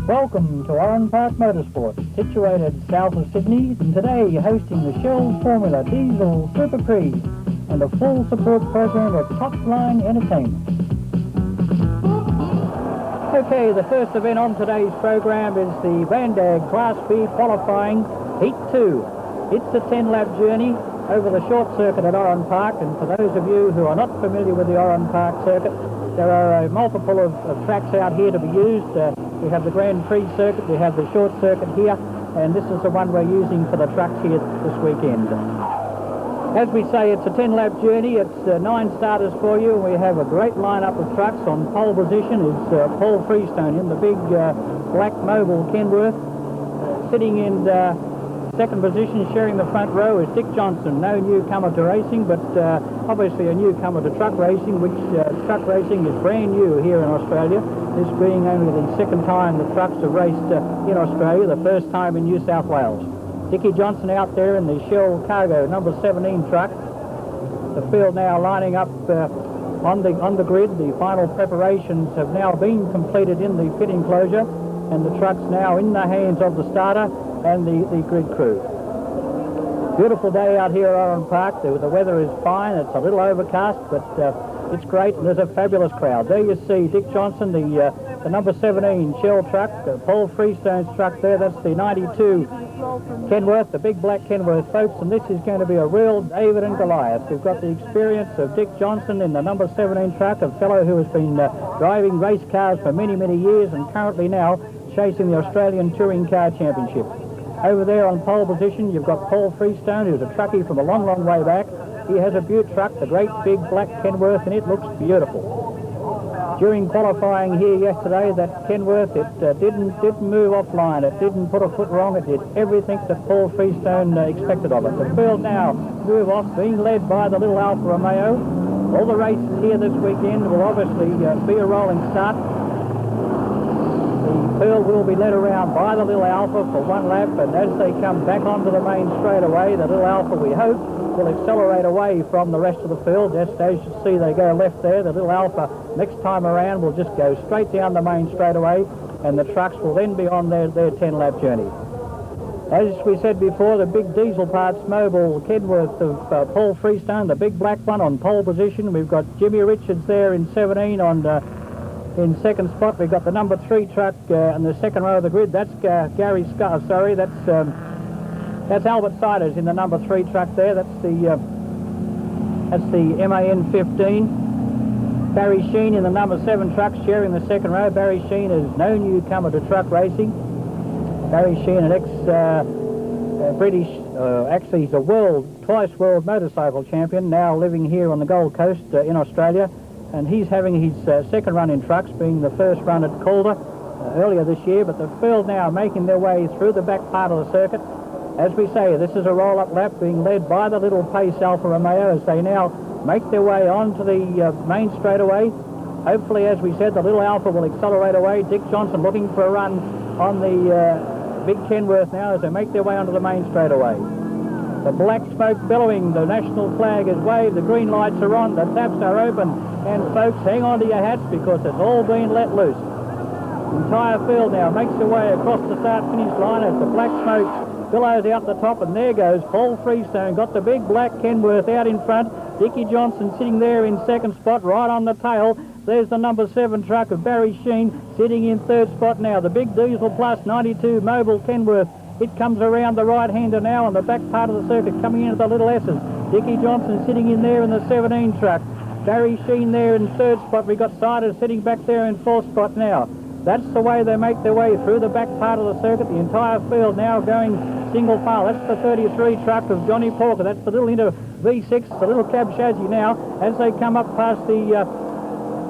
Welcome to Oran Park Motorsport, situated south of Sydney, and today hosting the Shell Formula Diesel Super Prix and a full support program of top-line entertainment. Okay, the first event on today's program is the Vandag Class B qualifying Heat 2. It's a 10-lap journey over the short circuit at Oran Park, and for those of you who are not familiar with the Oran Park circuit, there are a multiple of tracks out here to be used. We have the Grand Prix circuit, we have the short circuit here, and this is the one we're using for the trucks here this weekend. As we say, it's a 10-lap journey. It's 9 starters for you. We have a great lineup of trucks. On pole position is Paul Freestone in the big black mobile Kenworth. Sitting in second position, sharing the front row, is Dick Johnson, no newcomer to racing, but obviously a newcomer to truck racing, which truck racing is brand new here in Australia, this being only the second time the trucks have raced in Australia, the first time in New South Wales. Dickie Johnson out there in the Shell Cargo number 17 truck. The field now lining up on the grid. The final preparations have now been completed in the pit enclosure, and the truck's now in the hands of the starter and the grid crew. Beautiful day out here at Oran Park. The weather is fine. It's a little overcast, but it's great, and there's a fabulous crowd. There you see Dick Johnson, the number 17 Shell truck, Paul Freestone's truck there. That's the 92 Kenworth, the big black Kenworth, folks, and this is going to be a real David and Goliath. We've got the experience of Dick Johnson in the number 17 truck, a fellow who has been driving race cars for many, many years and currently now chasing the Australian Touring Car Championship. Over there on pole position, you've got Paul Freestone, who's a truckie from a long, long way back. He has a beaut truck, the great big black Kenworth, and it looks beautiful. During qualifying here yesterday, that Kenworth, it didn't move offline. It didn't put a foot wrong. It did everything that Paul Freestone expected of it. The field now move off, being led by the little Alfa Romeo. All the races here this weekend will obviously be a rolling start. The field will be led around by the little Alfa for one lap, and as they come back onto the main straightaway, the little Alfa, we hope, will accelerate away from the rest of the field. Just as you see, they go left there. The little Alfa next time around will just go straight down the main straightaway, and the trucks will then be on their 10-lap journey. As we said before, the big diesel parts mobile Kenworth of Paul Freestone, the big black one on pole position. We've got Jimmy Richards there in 17 in second spot. We've got the number 3 truck in the second row of the grid. That's Gary Scott. Sorry, that's Albert Siders in the number 3 truck there. That's the MAN 15. Barry Sheene in the number 7 truck, sharing the second row. Barry Sheene is no newcomer to truck racing. Barry Sheene, an ex-British, actually he's a twice world motorcycle champion, now living here on the Gold Coast in Australia. And he's having his second run in trucks, being the first run at Calder earlier this year. But the field now making their way through the back part of the circuit. As we say, this is a roll-up lap being led by the little pace Alfa Romeo as they now make their way onto the main straightaway. Hopefully, as we said, the little Alfa will accelerate away. Dick Johnson looking for a run on the big Kenworth now as they make their way onto the main straightaway. The black smoke billowing, the national flag is waved, the green lights are on, the taps are open, and folks, hang on to your hats because it's all been let loose. The entire field now makes their way across the start-finish line as the black smoke billows out the top, and there goes Paul Freestone, got the big black Kenworth out in front. Dickie Johnson sitting there in second spot, right on the tail. There's the number 7 truck of Barry Sheene sitting in third spot now. The big Diesel Plus 92 mobile Kenworth. It comes around the right-hander now on the back part of the circuit, coming into the little S's. Dickie Johnson sitting in there in the 17 truck. Barry Sheene there in third spot. We've got Siders sitting back there in fourth spot now. That's the way they make their way through the back part of the circuit. The entire field now going single file. That's the 33 truck of Johnny Porker. That's the little Inter V6, the little cab chassis now. As they come up past the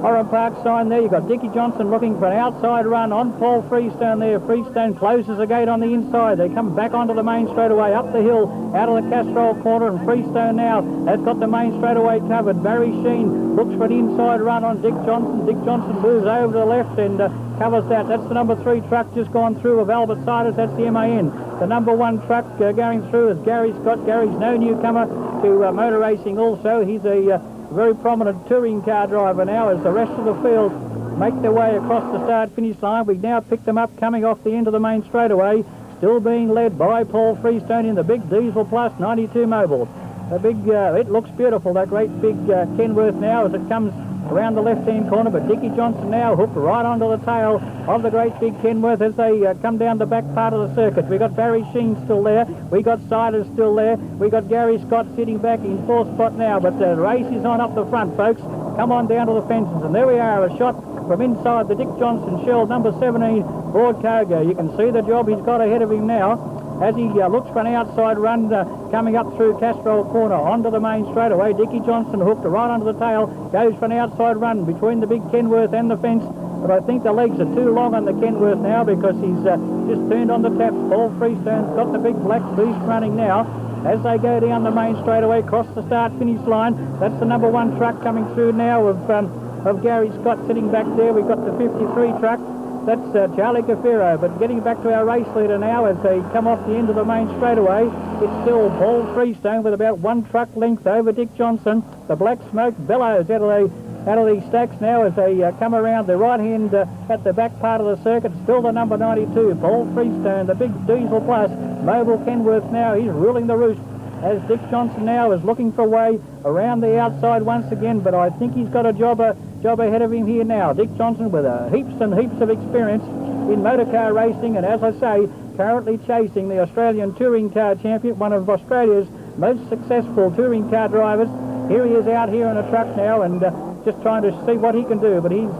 Oran Park sign there, you've got Dickie Johnson looking for an outside run on Paul Freestone there. Freestone closes the gate on the inside. They come back onto the main straightaway, up the hill, out of the Castrol corner, and Freestone now has got the main straightaway covered. Barry Sheene looks for an inside run on Dick Johnson. Dick Johnson moves over to the left and covers that. That's the number 3 truck just gone through of Albert Siders. That's the MAN. The number 1 truck going through is Gary Scott. Gary's no newcomer to motor racing also. He's a very prominent touring car driver now as the rest of the field make their way across the start-finish line. We now pick them up coming off the end of the main straightaway, still being led by Paul Freestone in the big Diesel Plus 92 Mobile. The big, it looks beautiful, that great big Kenworth now as it comes around the left-hand corner, but Dickie Johnson now hooked right onto the tail of the great big Kenworth as they come down the back part of the circuit. We got Barry Sheene still there, we got Siders still there, we got Gary Scott sitting back in fourth spot now, but the race is on up the front, folks. Come on down to the fences, and there we are, a shot from inside the Dick Johnson shell, number 17, Broad Cargo. You can see the job he's got ahead of him now as he looks for an outside run coming up through Castrol Corner onto the main straightaway. Dickie Johnson hooked right onto the tail, goes for an outside run between the big Kenworth and the fence, but I think the legs are too long on the Kenworth now because he's just turned on the taps. Paul Freestone's got the big black beast running now as they go down the main straightaway, cross the start-finish line. That's the number 1 truck coming through now of Gary Scott sitting back there. We've got the 53 truck. That's Charlie Cafero, but getting back to our race leader now as they come off the end of the main straightaway, it's still Paul Freestone with about 1 truck length over Dick Johnson. The black smoke bellows out of the stacks now as they come around the right hand at the back part of the circuit. Still the number 92, Paul Freestone, the big Diesel Plus Mobile Kenworth now. He's ruling the roost as Dick Johnson now is looking for a way around the outside once again, but I think he's got a job ahead of him here now. Dick Johnson with heaps and heaps of experience in motor car racing, and as I say, currently chasing the Australian Touring Car Champion, one of Australia's most successful touring car drivers. Here he is out here in a truck now and just trying to see what he can do, but he's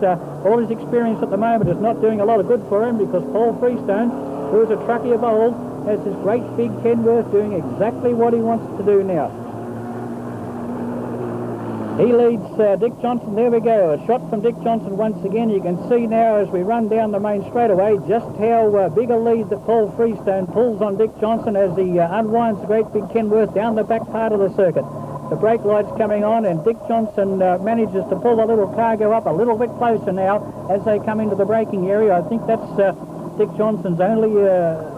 all his experience at the moment is not doing a lot of good for him because Paul Freestone, who is a truckie of old, has this great big Kenworth doing exactly what he wants to do now. He leads Dick Johnson. There we go, a shot from Dick Johnson once again. You can see now as we run down the main straightaway just how big a lead that Paul Freestone pulls on Dick Johnson as he unwinds the great big Kenworth down the back part of the circuit. The brake light's coming on and Dick Johnson manages to pull the little cargo up a little bit closer now as they come into the braking area. I think that's Dick Johnson's only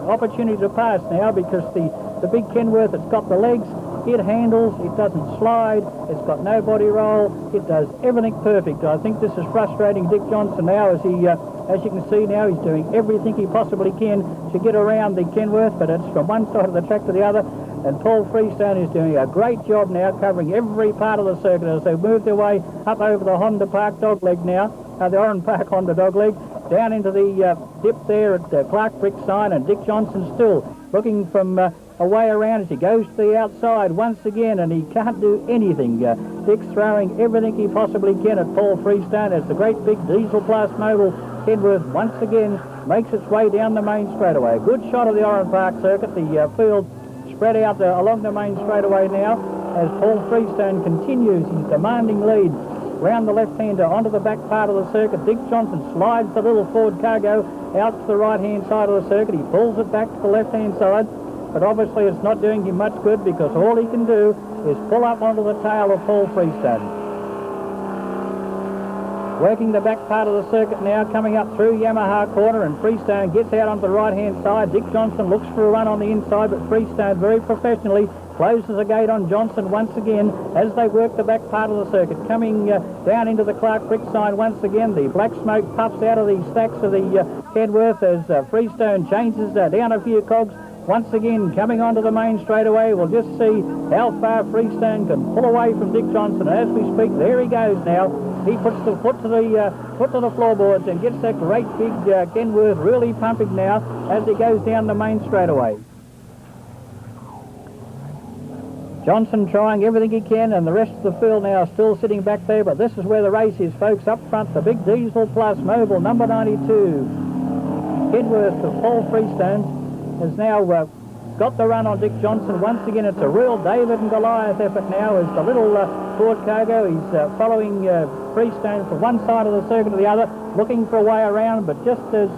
opportunity to pass now because the big Kenworth, it's got the legs, it handles, it doesn't slide, it's got no body roll, it does everything perfect. I think this is frustrating Dick Johnson now as he, as you can see now, he's doing everything he possibly can to get around the Kenworth, but it's from one side of the track to the other, and Paul Freestone is doing a great job now covering every part of the circuit as they move their way up over the Honda Park dogleg now, the Oran Park Honda dogleg, down into the dip there at Clark Brick sign, and Dick Johnson still looking from a way around as he goes to the outside once again, and he can't do anything. Dick's throwing everything he possibly can at Paul Freestone as the great big Diesel Plus Mobile Kenworth once again makes its way down the main straightaway. Good shot of the Oran Park circuit, the field spread out along the main straightaway now as Paul Freestone continues his demanding lead round the left-hander onto the back part of the circuit. Dick Johnson slides the little Ford Cargo out to the right-hand side of the circuit. He pulls it back to the left-hand side, but obviously it's not doing him much good because all he can do is pull up onto the tail of Paul Freestone. Working the back part of the circuit now, coming up through Yamaha corner, and Freestone gets out onto the right-hand side. Dick Johnson looks for a run on the inside, but Freestone very professionally closes the gate on Johnson once again as they work the back part of the circuit. Coming down into the Clark Brick sign once again, the black smoke puffs out of the stacks of the Kenworth as Freestone changes down a few cogs. Once again, coming onto the main straightaway, we'll just see how far Freestone can pull away from Dick Johnson. As we speak, there he goes now. He puts the foot to the floorboards and gets that great big Kenworth really pumping now as he goes down the main straightaway. Johnson trying everything he can, and the rest of the field now still sitting back there, but this is where the race is, folks. Up front, the big Diesel Plus Mobile, number 92. Kenworth of Paul Freestone has now got the run on Dick Johnson. Once again, it's a real David and Goliath effort now as the little Ford Cargo, he's following Freestone from one side of the circuit to the other, looking for a way around, but just as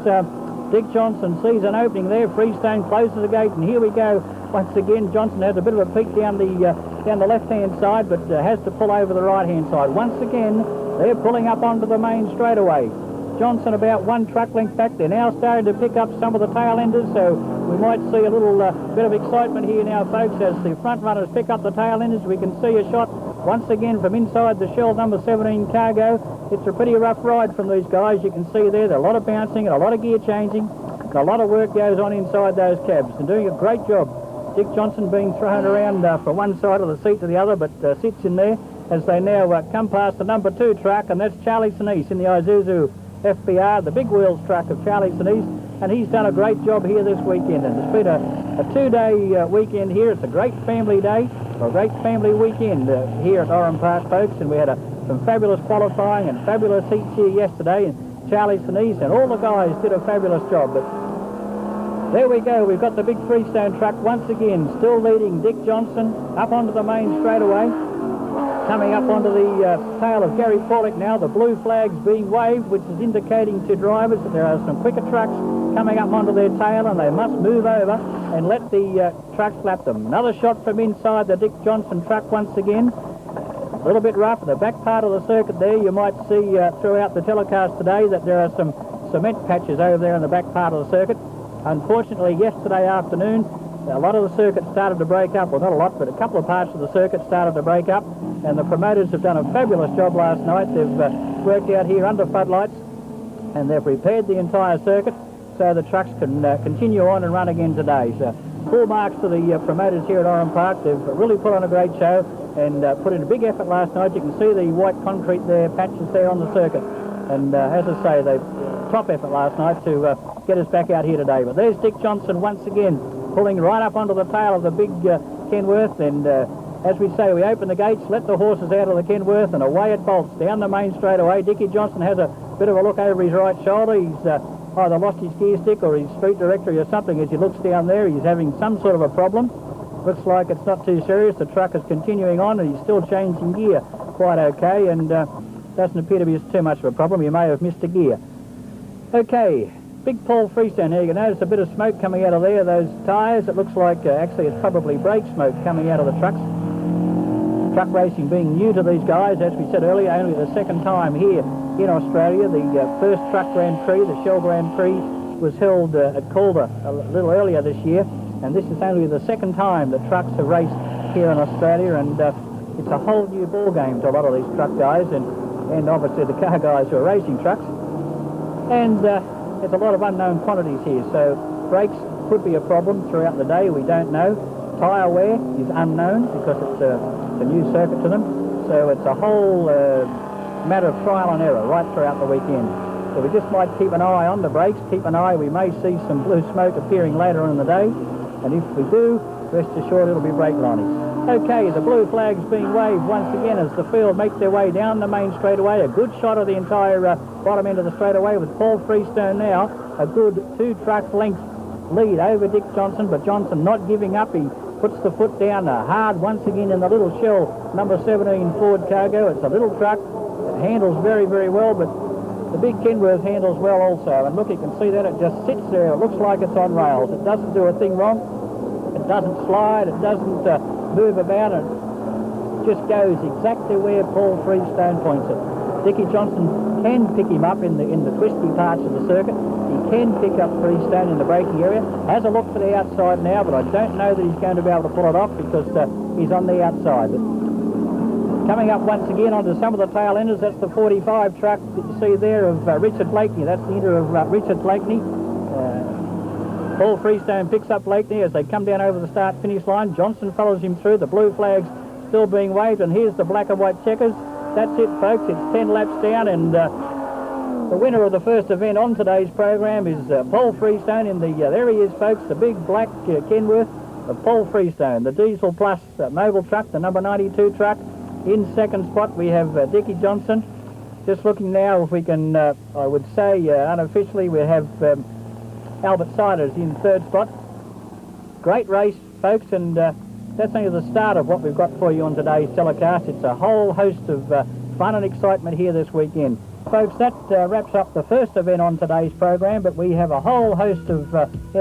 Dick Johnson sees an opening there, Freestone closes the gate, and here we go. Once again, Johnson has a bit of a peek down the left-hand side, but has to pull over the right-hand side. Once again, they're pulling up onto the main straightaway. Johnson about one truck length back. They're now starting to pick up some of the tail enders, so we might see a little bit of excitement here now, folks, as the front runners pick up the tail enders. We can see a shot once again from inside the shell, number 17 Cargo. It's a pretty rough ride from these guys. You can see there, a lot of bouncing and a lot of gear changing. A lot of work goes on inside those cabs, and doing a great job. Dick Johnson being thrown around from one side of the seat to the other, but sits in there as they now come past the number 2 truck, and that's Charlie Sinise in the Isuzu FBR, the big wheels truck of Charlie Sinise, and he's done a great job here this weekend. And it's been a 2-day weekend here. It's a great family day, a great family weekend here at Oran Park, folks, and we had some fabulous qualifying and fabulous heats here yesterday, and Charlie Sinise and all the guys did a fabulous job. But there we go, we've got the big Freestone truck once again, still leading Dick Johnson up onto the main straightaway. Coming up onto the tail of Gary Paulick now, the blue flag's being waved, which is indicating to drivers that there are some quicker trucks coming up onto their tail, and they must move over and let the trucks lap them. Another shot from inside the Dick Johnson truck once again. A little bit rough. The back part of the circuit there, you might see throughout the telecast today that there are some cement patches over there in the back part of the circuit. Unfortunately, yesterday afternoon, a lot of the circuit started to break up. Well, not a lot, but a couple of parts of the circuit started to break up, and the promoters have done a fabulous job last night. They've worked out here under floodlights, and they've repaired the entire circuit so the trucks can continue on and run again today. So full marks to the promoters here at Oran Park. They've really put on a great show and put in a big effort last night. You can see the white concrete there, patches there on the circuit. And as I say, they top effort last night to get us back out here today. But there's Dick Johnson once again, pulling right up onto the tail of the big Kenworth, and as we say, we open the gates, let the horses out of the Kenworth, and away it bolts down the main straightaway. Dickie Johnson has a bit of a look over his right shoulder. He's either lost his gear stick or his street directory or something. As he looks down there, he's having some sort of a problem. Looks like it's not too serious. The truck is continuing on, and he's still changing gear quite okay, and doesn't appear to be too much of a problem. He may have missed a gear. Okay. Big Paul Freestone here. You can notice a bit of smoke coming out of there, those tyres. It looks like actually it's probably brake smoke coming out of the trucks. Truck racing being new to these guys, as we said earlier, only the second time here in Australia. The first truck Grand Prix, the Shell Grand Prix, was held at Calder a little earlier this year, and this is only the second time that trucks have raced here in Australia, and it's a whole new ball game to a lot of these truck guys, and obviously the car guys who are racing trucks. And there's a lot of unknown quantities here, so brakes could be a problem throughout the day, we don't know. Tyre wear is unknown because it's a new circuit to them, so it's a whole matter of trial and error right throughout the weekend. So we just might keep an eye on the brakes, keep an eye. We may see some blue smoke appearing later on in the day, and if we do, rest assured it'll be brake lining. Okay, the blue flag's being waved once again as the field makes their way down the main straightaway. A good shot of the entire bottom end of the straightaway with Paul Freestone now. A good 2-truck length lead over Dick Johnson, but Johnson not giving up. He puts the foot down hard once again in the little shell, number 17 Ford Cargo. It's a little truck. It handles very, very well, but the big Kenworth handles well also. And look, you can see that it just sits there. It looks like it's on rails. It doesn't do a thing wrong. It doesn't slide. It doesn't move about. It just goes exactly where Paul Freestone points it. Dickie Johnson can pick him up in the twisty parts of the circuit. He can pick up Freestone in the braking area. Has a look for the outside now, but I don't know that he's going to be able to pull it off because he's on the outside. But coming up once again onto some of the tail enders, that's the 45 truck that you see there of Richard Blakeney. That's the ender of Richard Blakeney. Paul Freestone picks up Blakeney as they come down over the start-finish line. Johnson follows him through. The blue flag's still being waved, and here's the black and white checkers. That's it, folks. It's 10 laps down, and the winner of the first event on today's program is Paul Freestone in the, there he is, folks, the big black Kenworth of Paul Freestone, the Diesel Plus mobile truck, the number 92 truck. In second spot, we have Dickie Johnson. Just looking now if we can, I would say unofficially, we have Albert Siders in third spot. Great race, folks, and that's only the start of what we've got for you on today's telecast. It's a whole host of fun and excitement here this weekend. Folks, that wraps up the first event on today's program, but we have a whole host of